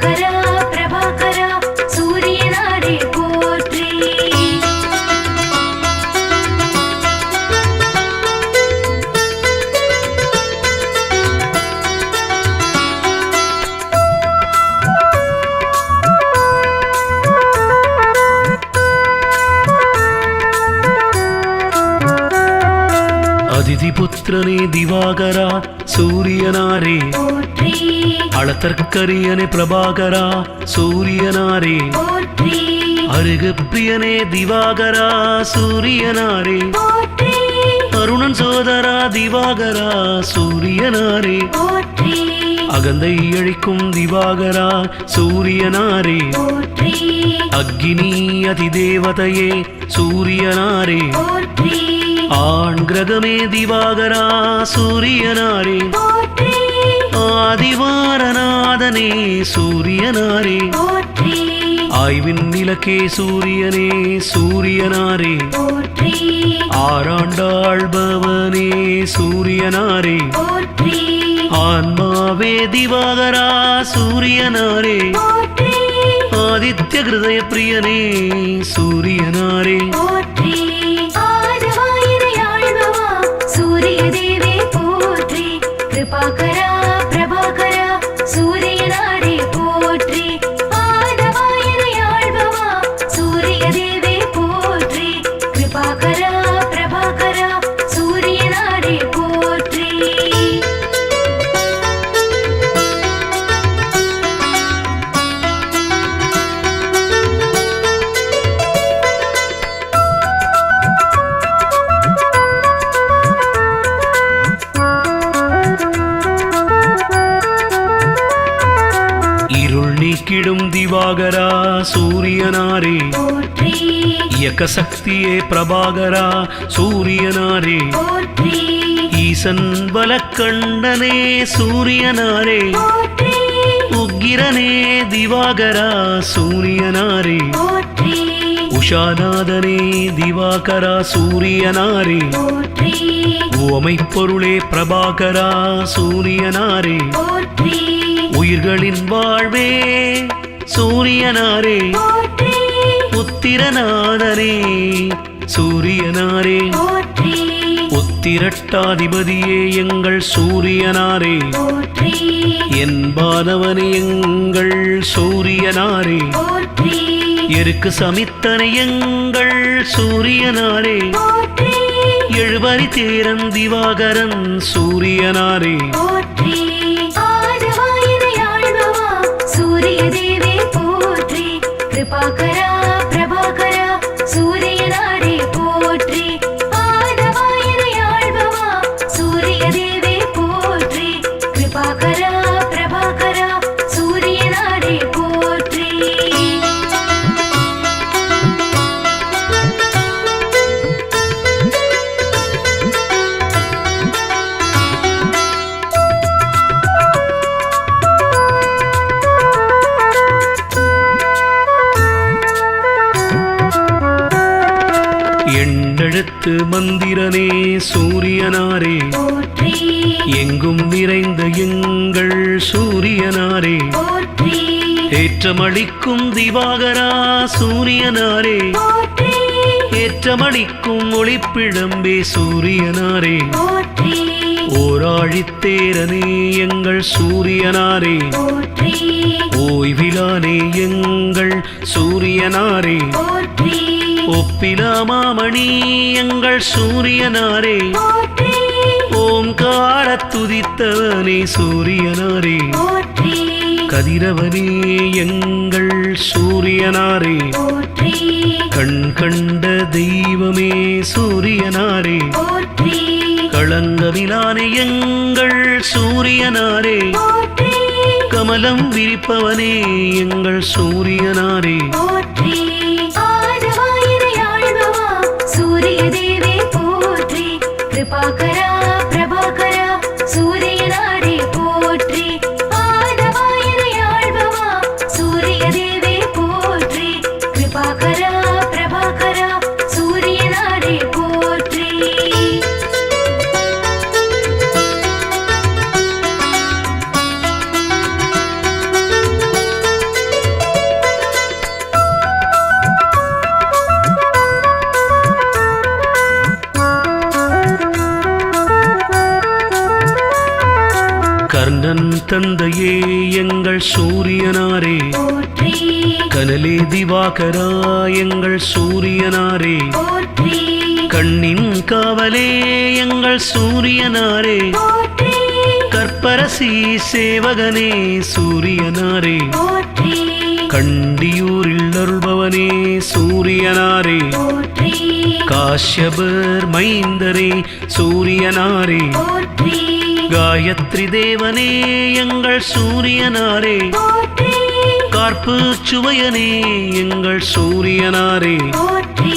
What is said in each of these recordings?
கிருபாகரா பிரபாகரா சூரியனாரே போற்றி. அதிதிபுத்திரனே திவாகரா சூரியனாரே போற்றி. அளத்தற்கரியனே பிரபாகரா சூரியனாரே போற்றி. அருகப்பிரியனே திவாகரா சூரியனாரே போற்றி. அருணன் சோதரா திவாகரா சூரியனாரே போற்றி. அகந்தை அழிக்கும் திவாகரா சூரியனாரே போற்றி. அக்னி அதிதேவதையே சூரியனாரே போற்றி. ஆண் கிரகமே திவாகரா சூரியனாரே போற்றி. ஆதிவாரநாதனே சூரியனாரே போற்றி. ஆய்வின் நிலக்கே சூரியனே சூரியனாரே போற்றி. ஆராண்டாள்பவனே சூரியனாரே போற்றி. ஆன்மாவே திவாகரா சூரியனாரே போற்றி. ஆதித்ய ஹிருதய பிரியனே சூரியனாரே போற்றி. ஆதிவாயிரையாழ்பவா சூரிய தேவே போற்றி. கிருபாகரா பிரபாகரா சூரியனாரே போற்றி. ஆதிவாயிரையாழ்பவா சூரிய தேவே போற்றி. கிருபாகரா பிரபாகரா சூரியனாரே போற்றி. இருள் நீக்கிடும் திவாகரா சூரியனாரே போற்றி. இயக்க சக்தியே பிரபாகரா சூரியனாரே போற்றி. ஈசன் பலக்கண்டனே சூரியனாரே போற்றி. உக்கிரனே திவாகரா சூரியனாரே போற்றி. உஷாநாதனே திவாகரா சூரியனாரே போற்றி. உவமை பொருளே பிரபாகரா சூரியனாரே போற்றி. உயிர்களின் வாழ்வே சூரியனாரே போற்றி. உத்திரநாதனே சூரியனாரே போற்றி. உத்திரட்டாதிபதியே எங்கள் சூரியனாரே போற்றி. என்பானவனே எங்கள் சூரியனாரே போற்றி. எருக்கு சமித்தனை எங்கள் சூரியனாரே போற்றி. எழுபறி தேரன் திவாகரன் சூரியனாரே போற்றி. ஆதிவாயிரையாழ்பவா சூரிய தேவே போற்றி. கிருபாகரா பிரபாகரா சூரியனாரே போற்றி. ஆதிவாயிரையாழ்பவா சூரிய தேவே போற்றி. கிருபாகரா பிரபாகரா சூரியனாரே போற்றி. எண்ணெழுத்து மந்திரனே சூரியனாரே போற்றி. எங்கும் நிறைந்த எங்கள் சூரியனாரே போற்றி. ஏற்றமளிக்கும் திவாகரா சூரியனாரே போற்றி. ஏற்றமளிக்கும் ஒளிப்பிழம்பே சூரியனாரே போற்றி. ஓராழித்தேரனே எங்கள் சூரியனாரே போற்றி. ஓய்விலானே எங்கள் சூரியனாரே போற்றி. ஒப்பிலாமாமணி எங்கள் சூரியனாரே போற்றி. ஓங்கார துதித்தவனே சூரியனாரே போற்றி. கதிரவனே எங்கள் சூரியனாரே போற்றி. கண் கண்ட தெய்வமே சூரியனாரே போற்றி. களங்கமிலானே எங்கள் சூரியனாரே போற்றி. கமலம் விரிப்பவனே எங்கள் சூரியனாரே போற்றி. ஆதிவாயிரையாழ்பவா சூரிய தேவே போற்றி. கிருபாகரா பிரபாகரா சூரியனாரே போற்றி. ஆதிவாயிரையாழ்பவா சூரிய தேவே போற்றி. கிருபாகரா பிரபாகரா சூரியனாரே போற்றி. தந்தையே எங்கள் சூரியனாரே, போற்றி கனலே திவாகரா எங்கள் சூரியனாரே, போற்றி கண்ணின் காவலே எங்கள் சூரியனாரே, போற்றி கற்பரசி சேவகனே சூரியனாரே, போற்றி கண்டியூரில் அருள்பவனே சூரியனாரே, போற்றி காஷ்யபர் மைந்தரே சூரியனாரே, போற்றி காயத்ரி தேவனே எங்கள் சூரியனாரே, போற்றி கார்ப்பு சுவையனே எங்கள் சூரியனாரே, போற்றி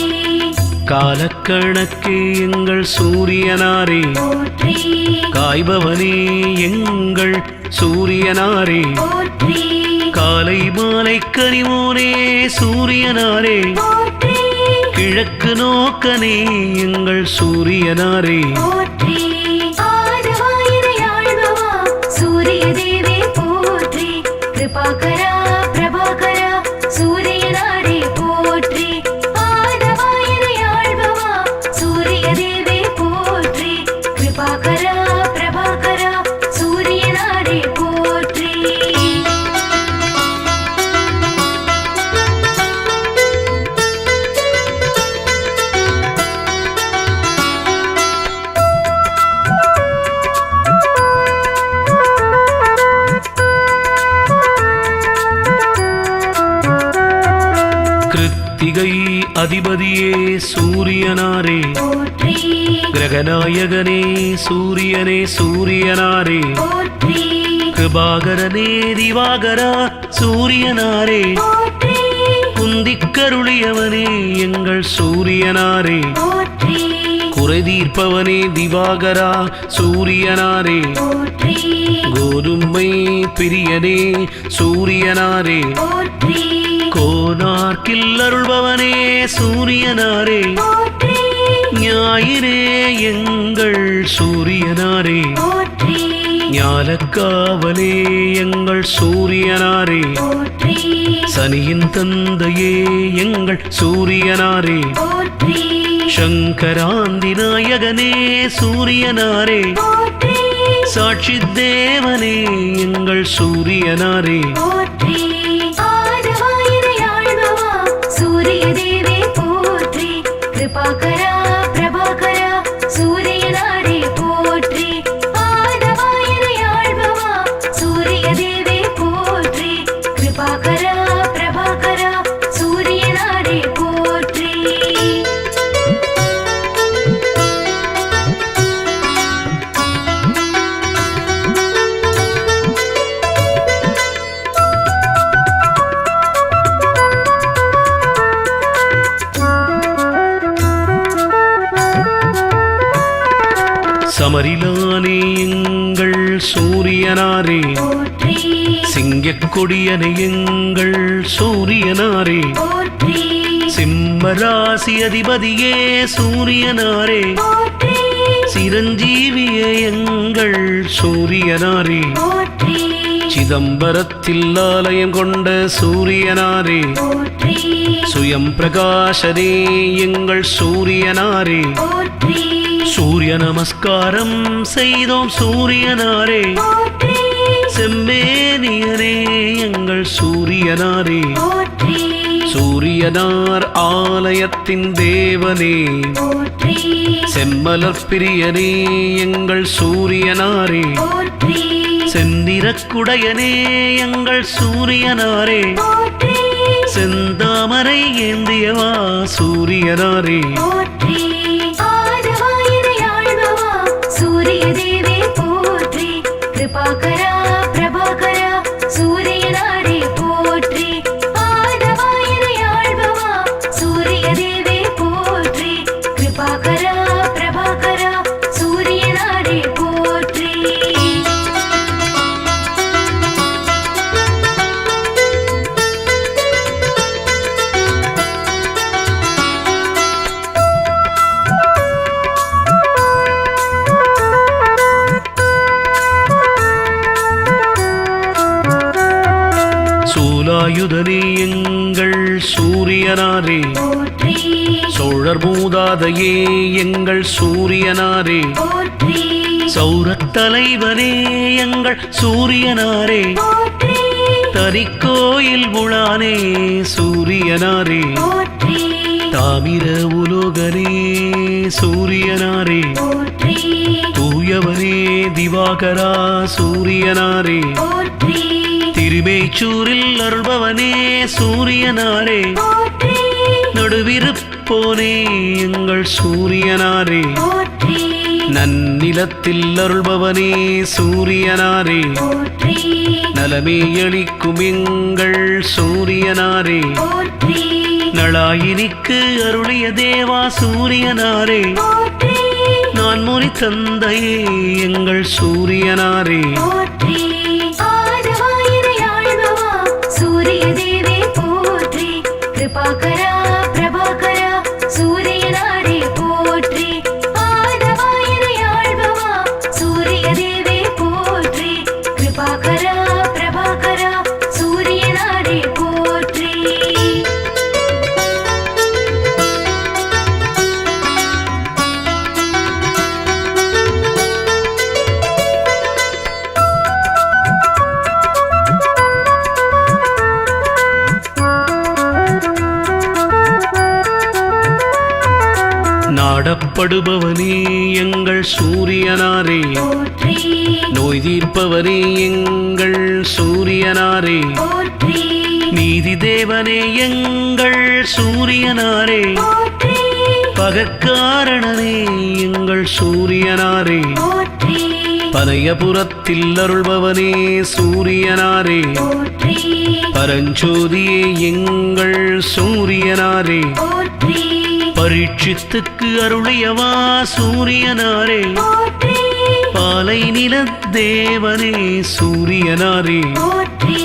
காலக்கணக்கே எங்கள் சூரியனாரே, போற்றி காய்பவனே எங்கள் சூரியனாரே, போற்றி காலை மாலை கனிவோனே சூரியனாரே, போற்றி கிழக்கு நோக்கனே எங்கள் சூரியனாரே, போற்றி ஆதவாயினை ஆழ்பவா சூரிய தேவே போற்றி கிருபாகரா பிரபாகரா சூரியனாரே போற்றி ஆதவாயினை ஆழ்பவா சூரிய தேவே போற்றி கிருபாகரா பிரபாகரா சூரியனாரே போற்றி கிருத்திகை அதிபதியே சூரியனாரே, போற்றி கிரகநாயகனே சூரியனே சூரியனாரே, போற்றி கிருபாகரனே திவாகரா சூரியனாரே, போற்றி குந்திக்கருளியவனே எங்கள் சூரியனாரே, போற்றி குறை தீர்ப்பவனே திவாகரா சூரியனாரே, போற்றி கோதுமை பிரியனே சூரியனாரே, போற்றி கோனார்க்கில் அருள்பவனே சூரியனாரே, போற்றி ஞாயிறே எங்கள் சூரியனாரே, போற்றி ஞாலக்காவலே எங்கள் சூரியனாரே, போற்றி சனியின் தந்தையே எங்கள் சூரியனாரே, போற்றி சங்கராந்தி நாயகனே சூரியனாரே, போற்றி சாட்சி தேவனே எங்கள் சூரியனாரே, போற்றி ஆதவாயினை ஆழ்பவா சூரிய தேவே போற்றி கிருபாகரா பிரபாகரா சூரியனாரே போற்றி ஆதவாயினை ஆழ்பவா சூரிய தேவே போற்றி கிருபாகரா பிரபாகரா சூரியனாரே போற்றி சமரிலானே எங்கள் சூரியனாரே, போற்றி சிங்கக்கொடியனை எங்கள் சூரியனாரே, போற்றி சிம்மராசி அதிபதியே சூரியனாரே, போற்றி சிரஞ்சீவியே எங்கள் சூரியனாரே, போற்றி சிதம்பரத்தில் ஆலயம் கொண்ட சூரியனாரே, போற்றி சுயம் பிரகாசனே எங்கள் சூரியனாரே, போற்றி சூரிய நமஸ்காரம் செய்தோம் சூரியனாரே, போற்றி செம்மேனியனே எங்கள் சூரியனாரே, போற்றி சூரியனார் ஆலயத்தின் தேவனே, போற்றி செம்மலர் பிரியனே எங்கள் சூரியனாரே, போற்றி செந்நிறக்குடையனே எங்கள் சூரியனாரே, போற்றி செந்தாமரை ஏந்தியவா சூரியனாரே, போற்றி ஆதவாயினை ஆழ்பவா சூரிய தேவே போற்றி கிருபாகரா பிரபாகரா சூரியனாரே போற்றி ஆதவாயினை ஆழ்பவா சூரிய தேவே போற்றி கிருபாகரா பிரபாகரா சூரியனாரே போற்றி சூலாயுதனே எங்கள் சூரியனாரே, போற்றி சோழர் மூதாதையே எங்கள் சூரியனாரே, போற்றி சௌரத் தலைவனே எங்கள் சூரியனாரே போற்றி தனிக்கோயில் உளானே சூரியனாரே போற்றி தாமிர உலோகனே சூரியனாரே போற்றி தூயவனே திவாகரா சூரியனாரே போற்றி திருமேச்சூரில் அருள்பவனே சூரியனாரே போற்றி நடுவிருப்போனே எங்கள் சூரியனாரே போற்றி நன்னிலத்தில் அருள்பவனே சூரியனாரே போற்றி நலமே அளிக்கும் எங்கள் சூரியனாரே போற்றி நளாயினிக்கு அருளிய தேவா சூரியனாரே போற்றி நான் முனி தந்தையே எங்கள் சூரியனாரே போற்றி ஆதவாயினை ஆள்பவா சூரிய தேவே போற்றி கிருபாகரா பிரபாகரா சூரியனாரே போற்றி ஆதவாயினை ஆள்பவா சூரிய தேவே போற்றி கிருபாகரா பிரபாகரா சூரியனாரே போற்றி நாடப்படுபவனே எங்கள் சூரியனாரே போற்றி நோய் தீர்ப்பவனே எங்கள் சூரியனாரே போற்றி நீதி தேவனே எங்கள் சூரியனாரே போற்றி பகற்காரணனே எங்கள் சூரியனாரே போற்றி பனையபுரத்தில் அருள்பவனே சூரியனாரே போற்றி பரஞ்சோதியே எங்கள் சூரியனாரே போற்றி பரீட்சித்துக்கு அருளியவா சூரியனாரே போற்றி பாலை நில தேவனே சூரியனாரே போற்றி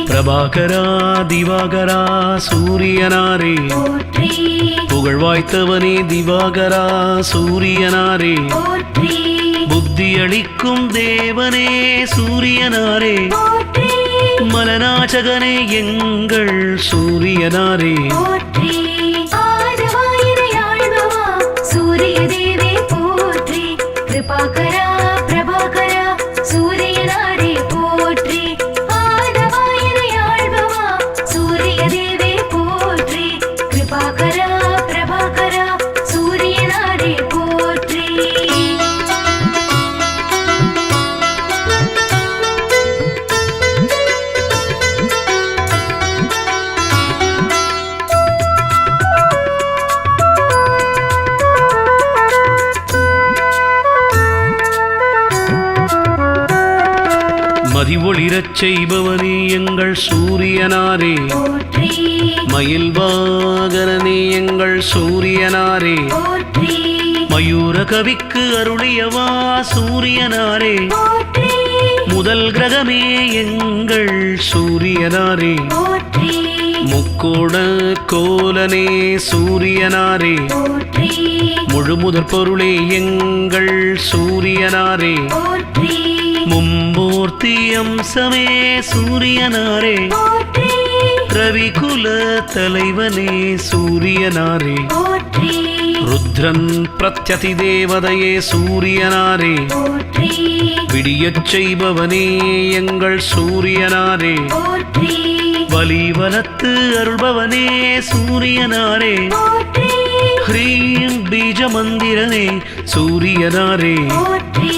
பிரபாகரா திவாகரா சூரியனாரே போற்றி புகழ்வாய்த்தவனே திவாகரா சூரியனாரே போற்றி புத்தி அளிக்கும் தேவனே சூரியனாரே போற்றி மலநாச்சகனே எங்கள் சூரியனாரே போற்றி ஆதவாயினை ஆள்பவா சூரிய தேவே போற்றி கிருபாகரா பிரபாகரா சூரியனாரே போற்றி ஆதவாயினை ஆள்பவா சூரிய தேவே போற்றி கிருபாகரா பிரபாகரா சூரியனாரே போற்றி மதி ஒளிரச் செய்பவனே எங்கள் சூரியனாரே போற்றி மயில் வாகனனே எங்கள் சூரியனாரே போற்றி மயூர கவிக்கு அருளியவா சூரியனாரே போற்றி முதல் கிரகமே எங்கள் சூரியனாரே போற்றி முக்கோண கோலனே சூரியனாரே போற்றி முழுமுதற் பொருளே எங்கள் சூரியனாரே போற்றி மும்மூர்த்தி அம்சமே சூரியனாரே போற்றி ரவிகுல தலைவனே சூரியனாரே போற்றி ருத்ரன் பிரத்யதி தேவதையே சூரியனாரே போற்றி விடியச் செய்பவனே எங்கள் சூரியனாரே போற்றி வலிவலத்து அருள்பவனே சூரியனாரே போற்றி ஹ்ரீம் பீஜ மந்திரனே சூரியனாரே போற்றி